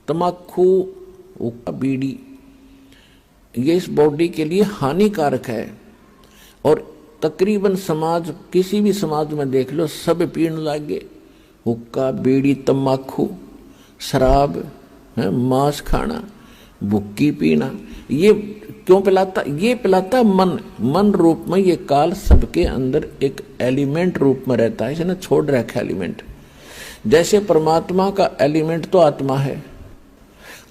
तम्बाकू, हुक्का, बीड़ी, ये इस बॉडी के लिए हानिकारक है। और तकरीबन समाज, किसी भी समाज में देख लो, सब पीने लगे। हुक्का, बीड़ी, तम्बाकू, शराब, मांस खाना, भुक्की पीना। ये क्यों पिलाता? ये पिलाता मन रूप में। ये काल सबके अंदर एक एलिमेंट रूप में रहता है, इसने छोड़ रखा एलिमेंट। जैसे परमात्मा का एलिमेंट तो आत्मा है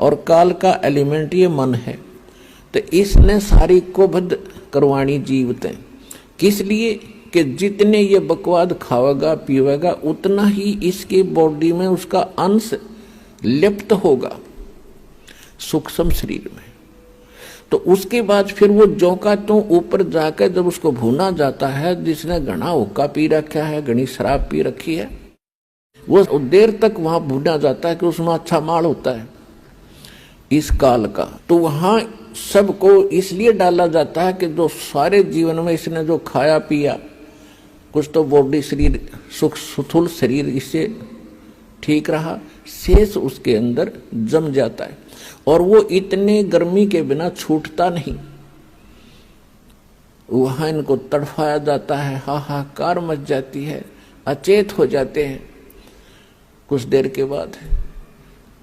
और काल का एलिमेंट ये मन है, तो इसने सारी को बद्ध करवाणी जीवते। किस लिए? कि जितने ये बकवाद खावेगा पीवेगा उतना ही इसकी बॉडी में उसका अंश लिप्त होगा सूक्ष्म शरीर में। तो उसके बाद फिर वो जौका तो ऊपर जाकर जब उसको भूना जाता है, जिसने घना हुक्का पी रखा है, घनी शराब पी रखी है, वो देर तक वहां भूना जाता है कि उसमें अच्छा माल होता है इस काल का। तो वहां सबको इसलिए डाला जाता है कि जो सारे जीवन में इसने जो खाया पिया, कुछ तो बॉडी शरीर स्थूल शरीर इससे ठीक रहा, शेष उसके अंदर जम जाता है और वो इतने गर्मी के बिना छूटता नहीं। वहां इनको तड़फाया जाता है, हाहाकार मच जाती है, अचेत हो जाते हैं कुछ देर के बाद,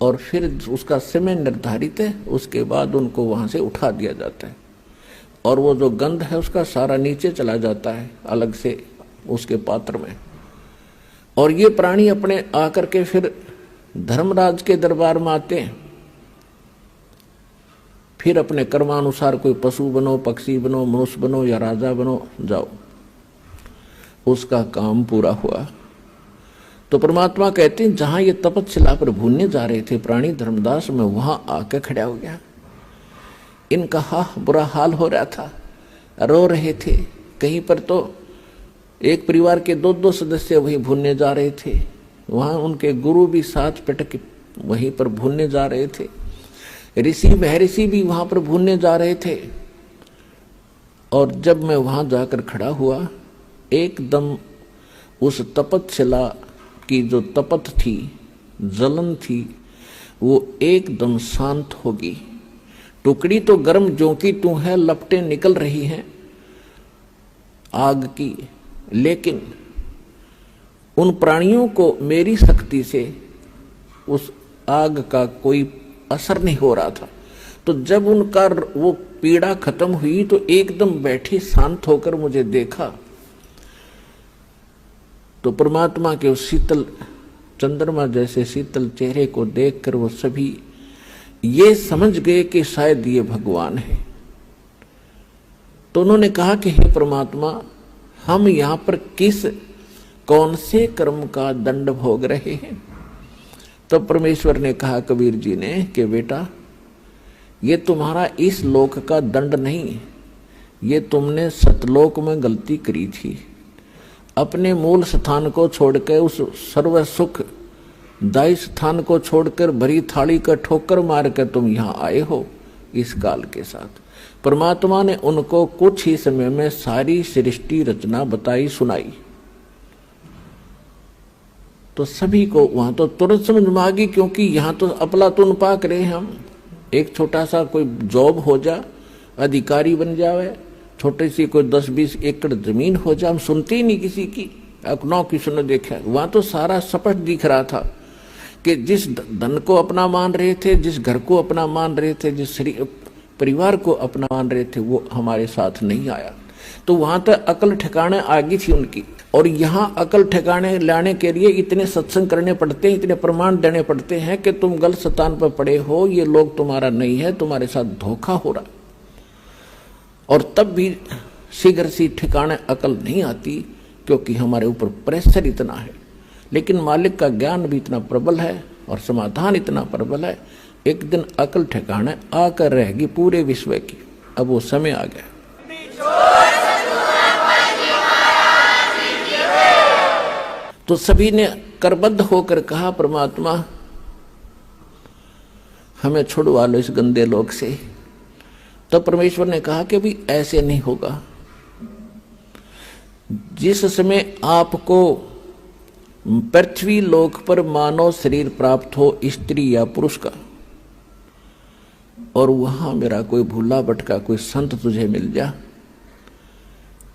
और फिर उसका समय निर्धारित है, उसके बाद उनको वहां से उठा दिया जाता है और वो जो गंध है उसका सारा नीचे चला जाता है अलग से उसके पात्र में। और ये प्राणी अपने आकर के फिर धर्मराज के दरबार में आते हैं, फिर अपने कर्मानुसार कोई पशु बनो, पक्षी बनो, मनुष्य बनो या राजा बनो, जाओ, उसका काम पूरा हुआ। तो परमात्मा कहते हैं जहां ये तपस्या पर भूनने जा रहे थे प्राणी धर्मदास, में वहां आके खड़ा हो गया। इनका बुरा हाल हो रहा था, रो रहे थे। कहीं पर तो एक परिवार के दो सदस्य वहीं भूनने जा रहे थे, वहां उनके गुरु भी साथ पटक वहीं पर भूनने जा रहे थे, ऋषि महर्षि भी वहां पर भूनने जा रहे थे। और जब मैं वहां जाकर खड़ा हुआ, एकदम उस तपस्या की जो तपत थी, जलन थी, वो एकदम शांत होगी। टुकड़ी तो गर्म ज्यों की त्यों है, लपटें निकल रही हैं आग की, लेकिन उन प्राणियों को मेरी शक्ति से उस आग का कोई असर नहीं हो रहा था। तो जब उनका वो पीड़ा खत्म हुई तो एकदम बैठे शांत होकर मुझे देखा, तो परमात्मा के उस शीतल चंद्रमा जैसे शीतल चेहरे को देखकर वो सभी ये समझ गए कि शायद ये भगवान है। तो उन्होंने कहा कि हे परमात्मा, हम यहां पर कौन से कर्म का दंड भोग रहे हैं? तब परमेश्वर ने कहा कबीर जी ने कि बेटा, ये तुम्हारा इस लोक का दंड नहीं, ये तुमने सतलोक में गलती करी थी। अपने मूल स्थान को छोड़कर, उस सर्व सुख दायी स्थान को छोड़कर भरी थाली का ठोकर मार कर तुम यहां आए हो इस काल के साथ। परमात्मा ने उनको कुछ ही समय में सारी सृष्टि रचना बताई सुनाई। तो सभी को वहां तो तुरंत समझ में आ गई, क्योंकि यहां तो अपलातुन पाक रहे हम। एक छोटा सा कोई जॉब हो जा, अधिकारी बन जावे, छोटी सी कोई 10-20 एकड़ जमीन हो जाए, हम सुनते ही नहीं किसी की, अपनों की सुनो देखा। वहां तो सारा स्पष्ट दिख रहा था कि जिस धन को अपना मान रहे थे, जिस घर को अपना मान रहे थे, जिस परिवार को अपना मान रहे थे, वो हमारे साथ नहीं आया। तो वहां तक अकल ठिकाने आ गई थी उनकी। और यहाँ अकल ठिकाने लाने के लिए इतने सत्संग करने पड़ते हैं, इतने प्रमाण देने पड़ते हैं कि तुम गलत स्थान पर पड़े हो, ये लोग तुम्हारा नहीं है, तुम्हारे साथ धोखा हो रहा। और तब भी शीघ्र सी ठिकाने अकल नहीं आती, क्योंकि हमारे ऊपर प्रेशर इतना है। लेकिन मालिक का ज्ञान भी इतना प्रबल है और समाधान इतना प्रबल है, एक दिन अकल ठिकाने आकर रहेगी पूरे विश्व की। अब वो समय आ गया। तो सभी ने करबद्ध होकर कहा, परमात्मा हमें छुड़वा लो इस गंदे लोक से। तब परमेश्वर ने कहा कि भी ऐसे नहीं होगा। जिस समय आपको पृथ्वी लोक पर मानव शरीर प्राप्त हो, स्त्री या पुरुष का, और वहां मेरा कोई भूला भटका कोई संत तुझे मिल जा,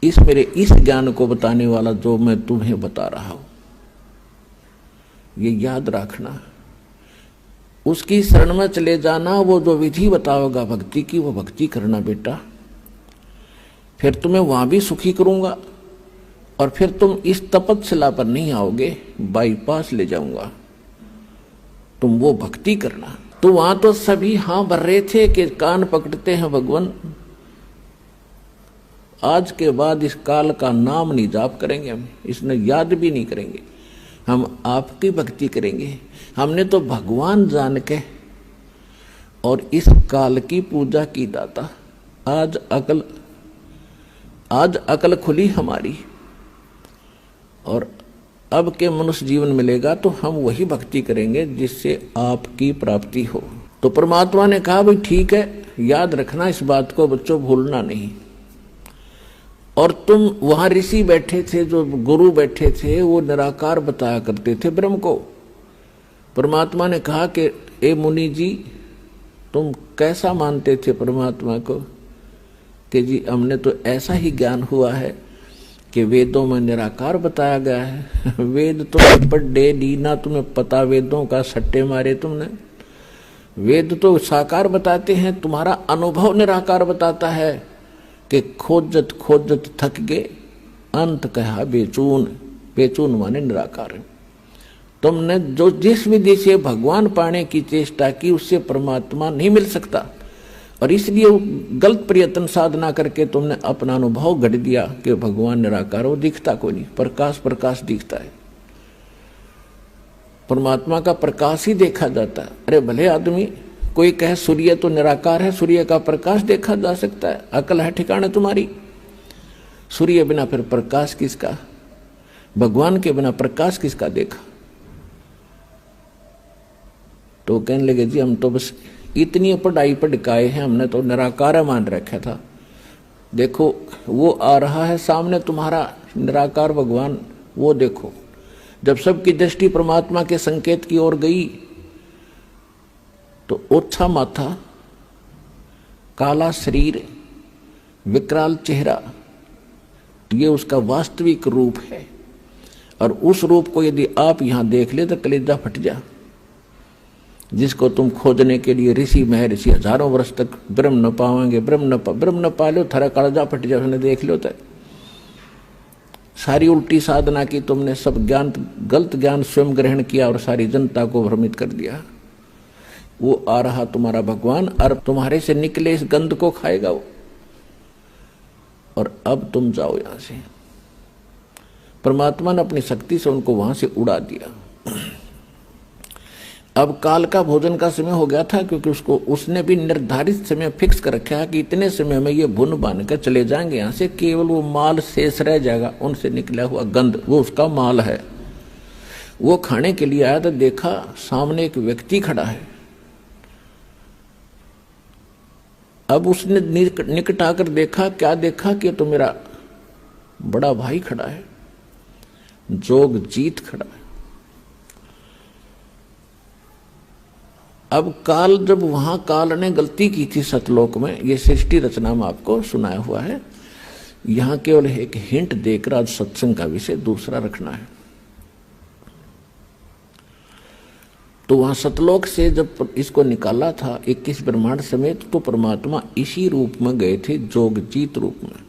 इस मेरे इस ज्ञान को बताने वाला जो मैं तुम्हें बता रहा हूं, ये याद रखना। उसकी शरण में चले जाना, वो जो विधि बताओगा भक्ति की वो भक्ति करना बेटा, फिर तुम्हें वहां भी सुखी करूंगा और फिर तुम इस तपस्या पर नहीं आओगे, बाईपास ले जाऊंगा, तुम वो भक्ति करना। तो वहां तो सभी हां भर रहे थे कि कान पकड़ते हैं भगवान, आज के बाद इस काल का नाम नहीं जाप करेंगे, हम इसने याद भी नहीं करेंगे, हम आपकी भक्ति करेंगे। हमने तो भगवान जान के और इस काल की पूजा की दाता। आज अकल खुली हमारी, और अब के मनुष्य जीवन मिलेगा तो हम वही भक्ति करेंगे जिससे आपकी प्राप्ति हो। तो परमात्मा ने कहा भाई ठीक है, याद रखना इस बात को बच्चों, भूलना नहीं। और तुम वहां ऋषि बैठे थे, जो गुरु बैठे थे, वो निराकार बताया करते थे ब्रह्म को। परमात्मा ने कहा कि ए मुनि जी, तुम कैसा मानते थे परमात्मा को? कि जी हमने तो ऐसा ही ज्ञान हुआ है कि वेदों में निराकार बताया गया है। वेद तो पढ़े लीना, तुम्हें पता वेदों का, सट्टे मारे तुमने। वेद तो साकार बताते हैं, तुम्हारा अनुभव निराकार बताता है कि खोजत खोजत थक गए, अंत कहा बेचून। बेचून माने निराकार। तुमने जो जिस विधि से भगवान पाने की चेष्टा की उससे परमात्मा नहीं मिल सकता, और इसलिए गलत प्रयत्न साधना करके तुमने अपना अनुभव गढ़ दिया कि भगवान निराकार, वो दिखता कोई नहीं, प्रकाश प्रकाश दिखता है। परमात्मा का प्रकाश ही देखा जाता है। अरे भले आदमी कोई कहे सूर्य तो निराकार है, सूर्य का प्रकाश देखा जा सकता है, अकल है ठिकाने तुम्हारी। सूर्य बिना फिर प्रकाश किसका? भगवान के बिना प्रकाश किसका देखा? तो कहने लगे जी हम तो बस इतनी पढ़ाई पढ़काए हैं, हमने तो निराकार मान रखा था। देखो वो आ रहा है सामने तुम्हारा निराकार भगवान, वो देखो। जब सबकी दृष्टि परमात्मा के संकेत की ओर गई तो ओछा माथा, काला शरीर, विकराल चेहरा, ये उसका वास्तविक रूप है। और उस रूप को यदि आप यहां देख ले तो कलेजा फट जा। जिसको तुम खोजने के लिए ऋषि महर्षि हजारों वर्ष तक ब्रह्म न पावेंगे, ब्रह्म न पा लो, थारा कालजा फट जा, उसने देख लो। तो सारी उल्टी साधना की तुमने, सब ज्ञान गलत ज्ञान स्वयं ग्रहण किया और सारी जनता को भ्रमित कर दिया। वो आ रहा तुम्हारा भगवान, और तुम्हारे से निकले इस गंध को खाएगा वो। और अब तुम जाओ यहां से। परमात्मा ने अपनी शक्ति से उनको वहां से उड़ा दिया। अब काल का भोजन का समय हो गया था, क्योंकि उसने भी निर्धारित समय फिक्स कर रखा है कि इतने समय में ये भुन बांध कर चले जाएंगे यहाँ से, केवल वो माल शेष रह जाएगा, उनसे निकला हुआ गंध, वो उसका माल है। वो खाने के लिए आया तो देखा सामने एक व्यक्ति खड़ा है। अब उसने निकट आकर देखा, क्या देखा कि तो मेरा बड़ा भाई खड़ा है, जोगजीत खड़ा है। अब काल, जब वहां काल ने गलती की थी सतलोक में, ये सृष्टि रचना में आपको सुनाया हुआ है, यहां केवल एक हिंट देकर आज सत्संग का विषय दूसरा रखना है। तो वहां सतलोक से जब इसको निकाला था 21 ब्रह्मांड समेत, तो परमात्मा इसी रूप में गए थे, जोगजीत रूप में।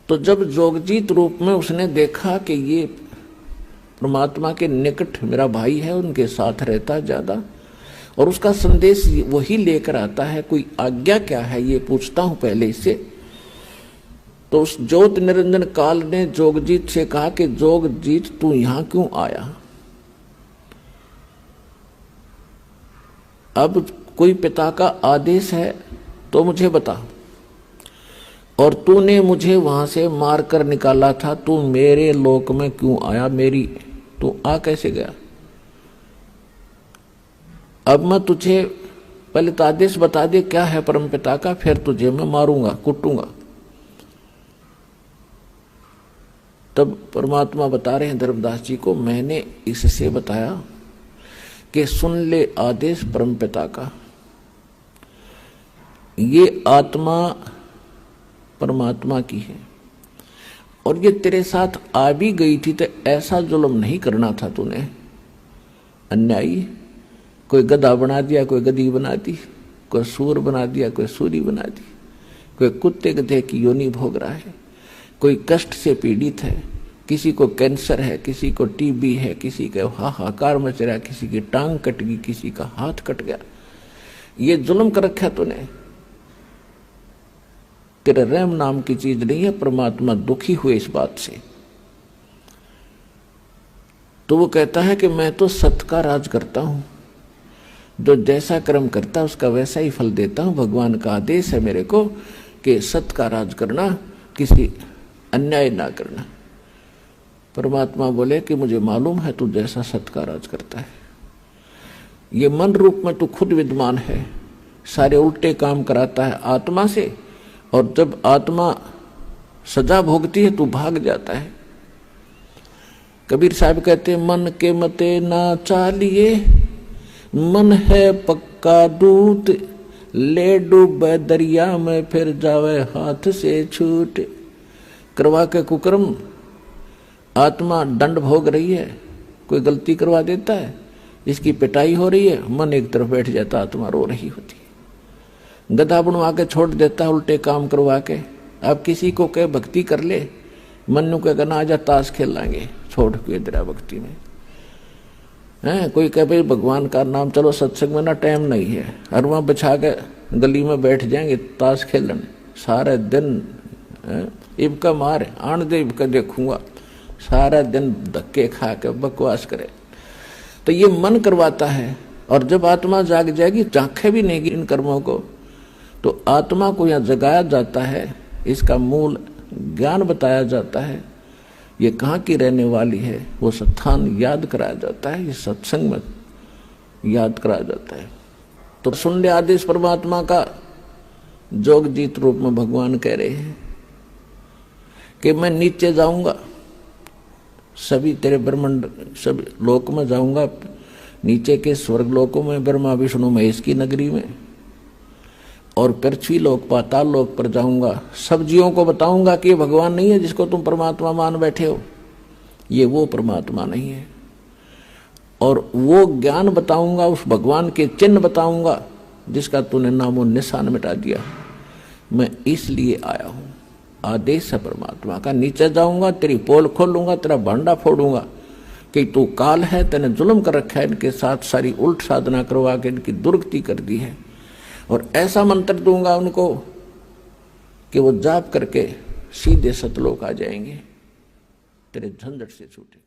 तो जब जोगजीत रूप में उसने देखा कि ये परमात्मा के निकट मेरा भाई है, उनके साथ रहता है ज्यादा, और उसका संदेश वही लेकर आता है, कोई आज्ञा क्या है ये पूछता हूं पहले इससे। तो उस ज्योत निरंजन काल ने जोगजीत से कहा कि जोगजीत तू यहां क्यों आया? अब कोई पिता का आदेश है तो मुझे बता, और तूने मुझे वहां से मार कर निकाला था, तू मेरे लोक में क्यों आया? तू आ कैसे गया? अब मैं तुझे पहले तो आदेश बता दे क्या है परम पिता का, फिर तुझे मैं मारूंगा, कुटूंगा। तब परमात्मा बता रहे हैं धर्मदास जी को, मैंने इससे बताया कि सुन ले आदेश परम पिता का, ये आत्मा परमात्मा की है और ये तेरे साथ आ भी गई थी तो ऐसा जुल्म नहीं करना था तूने। अन्यायी, कोई गधा बना दिया, कोई गधी बना दी, कोई सूर बना दिया, कोई सूरी बना दी, कोई कुत्ते गधे की योनि भोग रहा है, कोई कष्ट से पीड़ित है, किसी को कैंसर है, किसी को टीबी है, किसी का हाहाकार मच रहा है, किसी की टांग कट गई, किसी का हाथ कट गया। ये जुल्म कर रखा तूने। तेरे रहम नाम की चीज नहीं है। परमात्मा दुखी हुए इस बात से। तो वो कहता है कि मैं तो सत्य का राज करता हूं, जो जैसा कर्म करता है उसका वैसा ही फल देता हूं। भगवान का आदेश है मेरे को कि सत्य का राज करना, किसी अन्याय ना करना। परमात्मा बोले कि मुझे मालूम है तू जैसा सत्य का राज करता है। ये मन रूप में तू खुद विद्वान है, सारे उल्टे काम कराता है आत्मा से, और जब आत्मा सजा भोगती है तू भाग जाता है। कबीर साहब कहते मन के मते ना चालिए, मन है पक्का दूत, ले डूबे दरिया में फिर जावे हाथ से छूट। करवा के कुकर्म आत्मा दंड भोग रही है, कोई गलती करवा देता है, इसकी पिटाई हो रही है, मन एक तरफ बैठ जाता, आत्मा रो रही होती है। गधा बनवा के छोड़ देता है उल्टे काम करवा के। अब किसी को कहे भक्ति कर ले, मन नु कहेगा ना आजा ताश खेल लाएंगे, छोड़ के तेरा भक्ति में है। कोई कहे भाई भगवान का नाम, चलो सत्संग में ना टाइम नहीं है, हरवा बिछा के गली में बैठ जाएंगे ताश खेलने सारे दिन। इबका मार आन दे, इबका देखूंगा, सारा दिन धक्के खा के बकवास करे। तो ये मन करवाता है। और जब आत्मा जाग जाएगी, झांखे भी नहीं इन कर्मों को, तो आत्मा को यहाँ जगाया जाता है, इसका मूल ज्ञान बताया जाता है, ये कहाँ की रहने वाली है, वो स्थान याद कराया जाता है, ये सत्संग में याद कराया जाता है। तो सुन ले आदेश परमात्मा का। जोगजीत रूप में भगवान कह रहे हैं कि मैं नीचे जाऊंगा, सभी तेरे ब्रह्मांड सब लोक में जाऊंगा, नीचे के स्वर्ग लोकों में, ब्रह्मा विष्णु महेश की नगरी में, और पृथ्वी लोक पाताल लोक पर जाऊंगा। सब जीवों को बताऊंगा कि ये भगवान नहीं है जिसको तुम परमात्मा मान बैठे हो, ये वो परमात्मा नहीं है। और वो ज्ञान बताऊंगा, उस भगवान के चिन्ह बताऊंगा जिसका तूने नामो निशान मिटा दिया। मैं इसलिए आया हूं, आदेश है परमात्मा का। नीचे जाऊंगा, तेरी पोल खोलूंगा, तेरा भांडा फोड़ूंगा कि तू काल है, तेने जुल्म कर रखा है, इनके साथ सारी उल्ट साधना करवा के इनकी दुर्गति कर दी है। और ऐसा मंत्र दूंगा उनको कि वो जाप करके सीधे सतलोक आ जाएंगे, तेरे झंझट से छूटे।